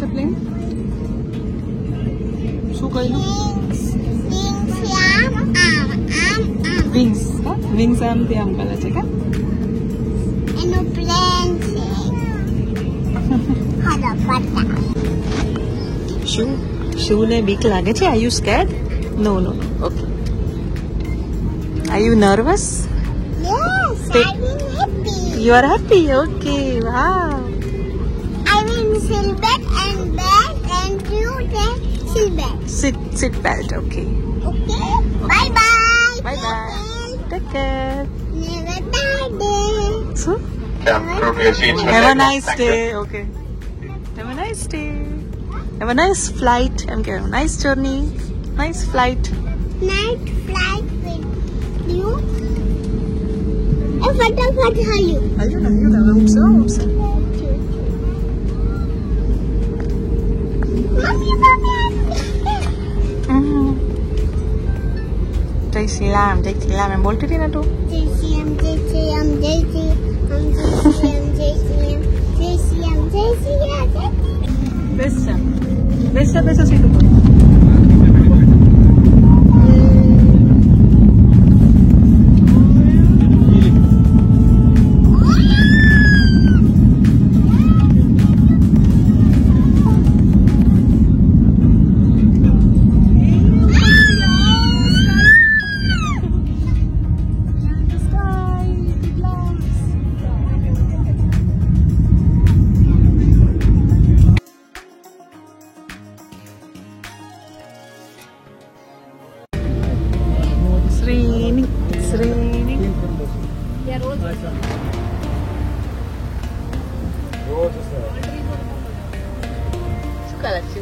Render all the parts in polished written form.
the plane? શું કહેલું? Wings. Wings આમ તે આમ કરે છે કે? એનો પ્લેન છે. હાલો પટા. શું ને બીક લાગે છે? Are you scared? No. Okay. Are you nervous? Yes, I'm happy. You are happy. Okay. Wow. I'm in seatbelt and belt and you take seatbelt. Sit belt. Okay. Okay. Bye bye. Bye bye. Take care. Never die. So? Have a nice day. Okay. Have a nice day. Have a nice flight. Have a nice journey. Nice flight. Night flight with you. What are you? Oops. Mommy. જય શ્રી રામ એમ બોલતી હતી ને તું? જય શ્રી રામ. બેસ seat ઉપર. It's raining. Yeah, roses. Suka lah tu.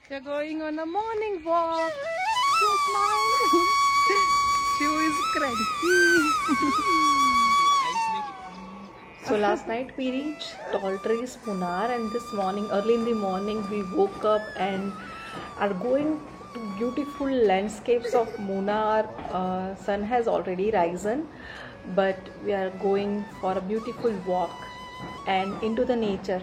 They're going on a morning walk. She is cranky. So last night we reached Tall Trees, Munnar, and this morning, early in the morning, we woke up and are going to beautiful landscapes of Munnar. Sun has already risen, but we are going for a beautiful walk and into the nature.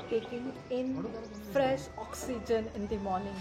Taking in fresh oxygen in the morning.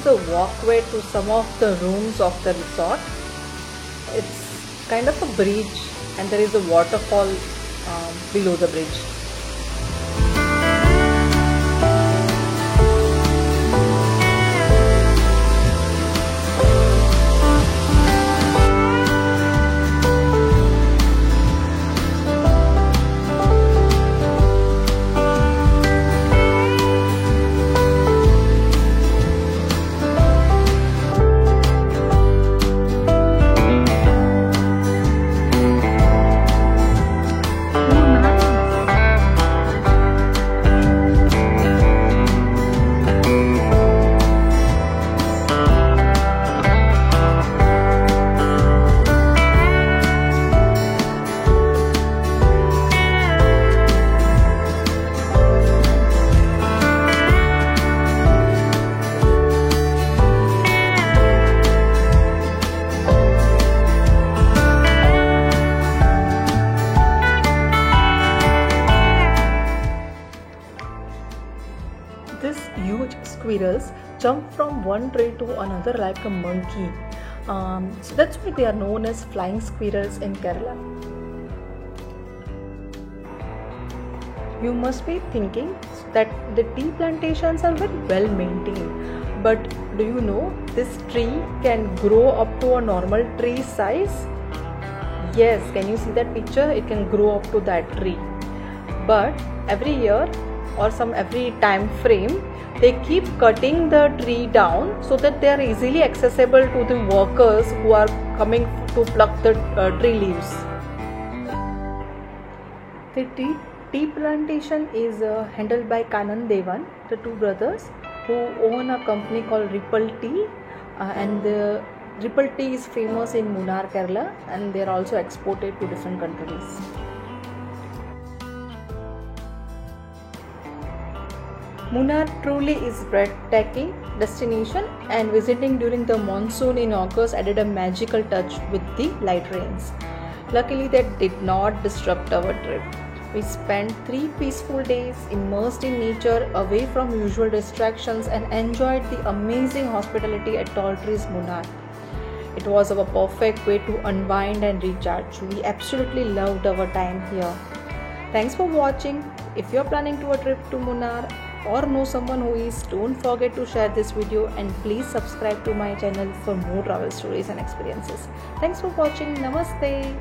a walkway to some of the rooms of the resort. It's kind of a bridge, and there is a waterfall below the bridge. These huge squirrels jump from one tree to another like a monkey. So that's why they are known as flying squirrels in Kerala. You must be thinking that the tea plantations are very well maintained. But do you know this tree can grow up to a normal tree size? Yes, can you see that picture? It can grow up to that tree. But every year or every time frame, they keep cutting the tree down so that they are easily accessible to the workers who are coming to pluck the tree leaves. The tea plantation is handled by Kanan Devan, the two brothers who own a company called Ripple Tea, and the Ripple Tea is famous in Munnar, Kerala, and they are also exported to different countries. Munnar truly is breathtaking destination, and visiting during the monsoon in August added a magical touch with the light rains. Luckily, that did not disrupt our trip. We spent 3 peaceful days immersed in nature, away from usual distractions, and enjoyed the amazing hospitality at Tall Trees, Munnar. It was our perfect way to unwind and recharge. We absolutely loved our time here. Thanks for watching. If you are planning to a trip to Munnar or know someone who is, don't forget to share this video, and please subscribe to my channel for more travel stories and experiences. Thanks for watching. Namaste.